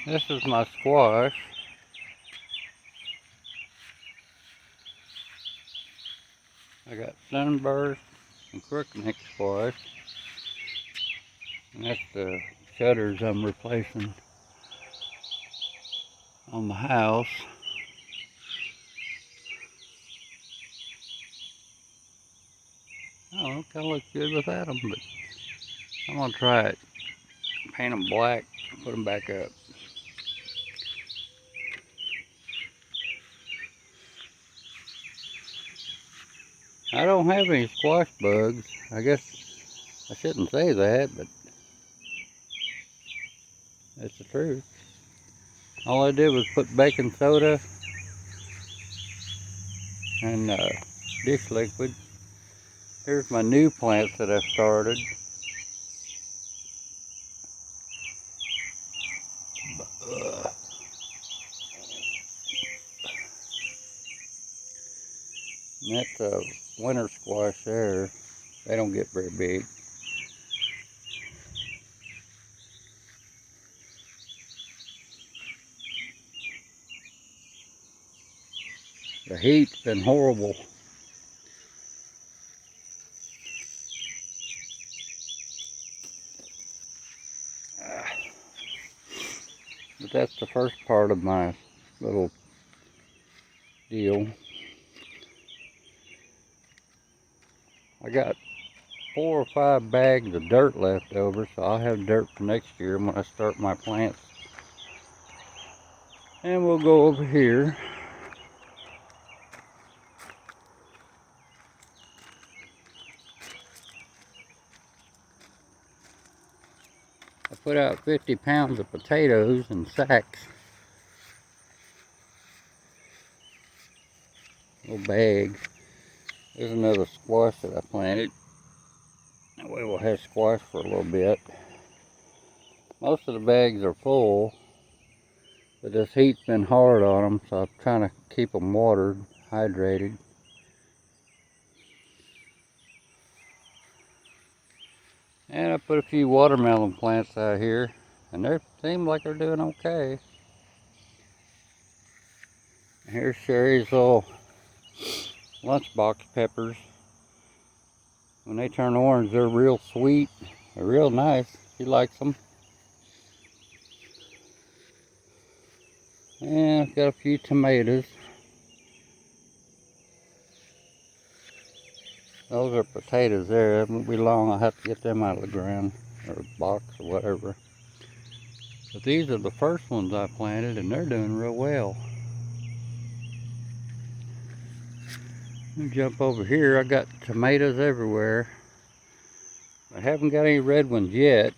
This is my squash. I got sunburst and crookneck squash. And that's the shutters I'm replacing on the house. I don't know, kind of looks good without them, but I'm gonna try it. Paint them black, put them back up. I don't have any squash bugs. I guess I shouldn't say that, but that's the truth. All I did was put baking soda and dish liquid. Here's my new plants that I've started. And that's a winter squash there. They don't get very big. The heat's been horrible. But that's the first part of my little deal. I got 4 or 5 bags of dirt left over, so I'll have dirt for next year when I start my plants. And we'll go over here. I put out 50 pounds of potatoes in sacks. Little bags. There's another squash that I planted. That way we'll have squash for a little bit. Most of the bags are full, but this heat's been hard on them, so I'm trying to keep them watered, hydrated. And I put a few watermelon plants out here, and they seem like they're doing okay. Here's Sherry's little lunchbox peppers. When they turn orange, they're real sweet. They're real nice. She likes them. And I've got a few tomatoes. Those are potatoes there. It won't be long. I'll have to get them out of the ground or box or whatever. But these are the first ones I planted, and they're doing real well. Let me jump over here. I got tomatoes everywhere. I haven't got any red ones yet,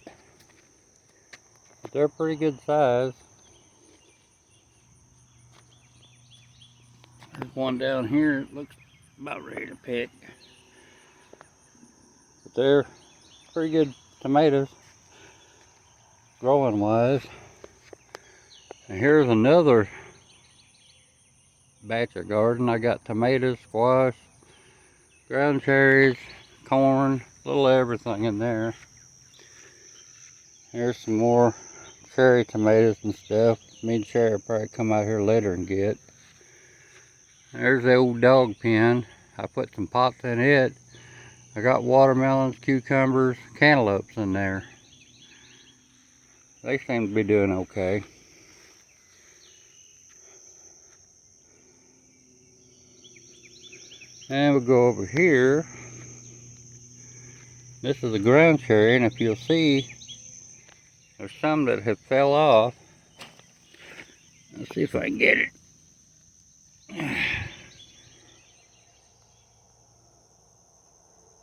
but they're pretty good size. There's one down here that looks about ready to pick. But they're pretty good tomatoes, growing wise. And here's another batch of garden. I got tomatoes, squash, ground cherries, corn, a little everything in there. Here's some more cherry tomatoes and stuff. Me and Sherry will probably come out here later and get. There's the old dog pen. I put some pots in it. I got watermelons, cucumbers, cantaloupes in there. They seem to be doing okay. And we'll go over here. This is a ground cherry, and if you'll see, there's some that have fell off. Let's see if I can get it.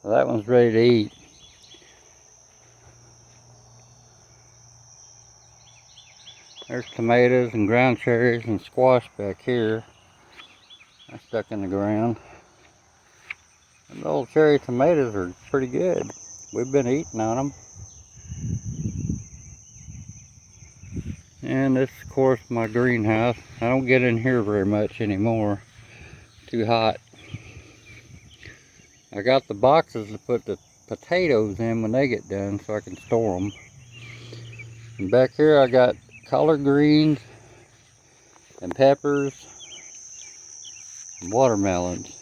Well, that one's ready to eat. There's tomatoes and ground cherries and squash back here. I stuck in the ground. And the old cherry tomatoes are pretty good. We've been eating on them. And this, of course, my greenhouse. I don't get in here very much anymore. Too hot. I got the boxes to put the potatoes in when they get done so I can store them. And back here I got collard greens and peppers and watermelons.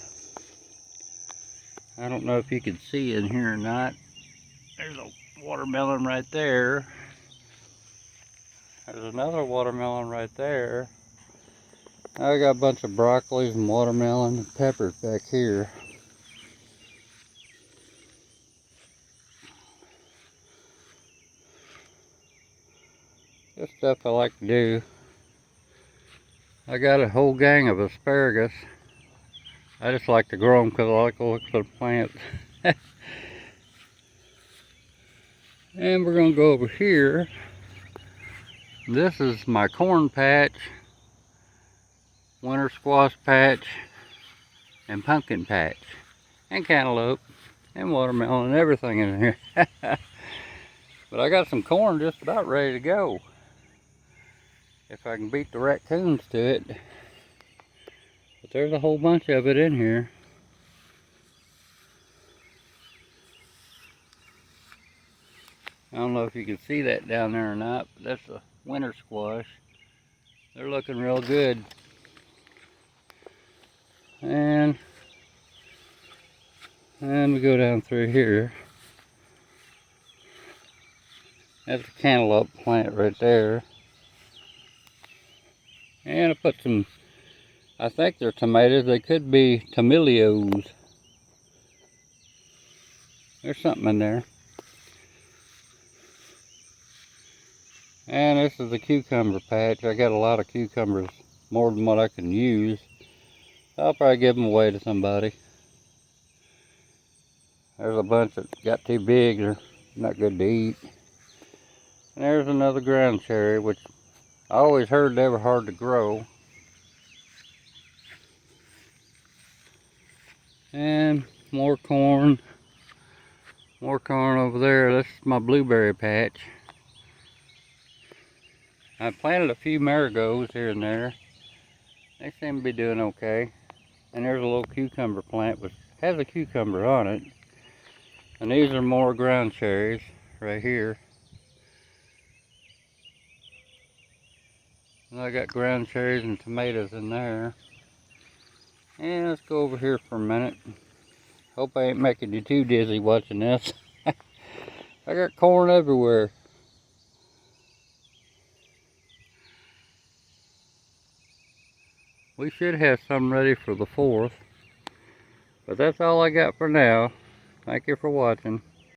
I don't know if you can see in here or not. There's a watermelon right there. There's another watermelon right there. I got a bunch of broccoli and watermelon and peppers back here. This stuff I like to do. I got a whole gang of asparagus. I just like to grow them because I like the look of the plants. And we're going to go over here. This is my corn patch, winter squash patch, and pumpkin patch, and cantaloupe, and watermelon, and everything in here. But I got some corn just about ready to go. If I can beat the raccoons to it. But there's a whole bunch of it in here. I don't know if you can see that down there or not, but that's a winter squash. They're looking real good. And we go down through here. That's a cantaloupe plant right there. And I put some, I think they're tomatoes. They could be tomillios. There's something in there. And this is a cucumber patch. I got a lot of cucumbers, more than what I can use. I'll probably give them away to somebody. There's a bunch that got too big, they're not good to eat. And there's another ground cherry, which I always heard they were hard to grow. And more corn. More corn over there. This is my blueberry patch. I planted a few marigolds here and there. They seem to be doing okay. And there's a little cucumber plant which has a cucumber on it. And these are more ground cherries right here. And I got ground cherries and tomatoes in there. And let's go over here for a minute. Hope I ain't making you too dizzy watching this. I got corn everywhere. We should have some ready for the 4th. But that's all I got for now. Thank you for watching.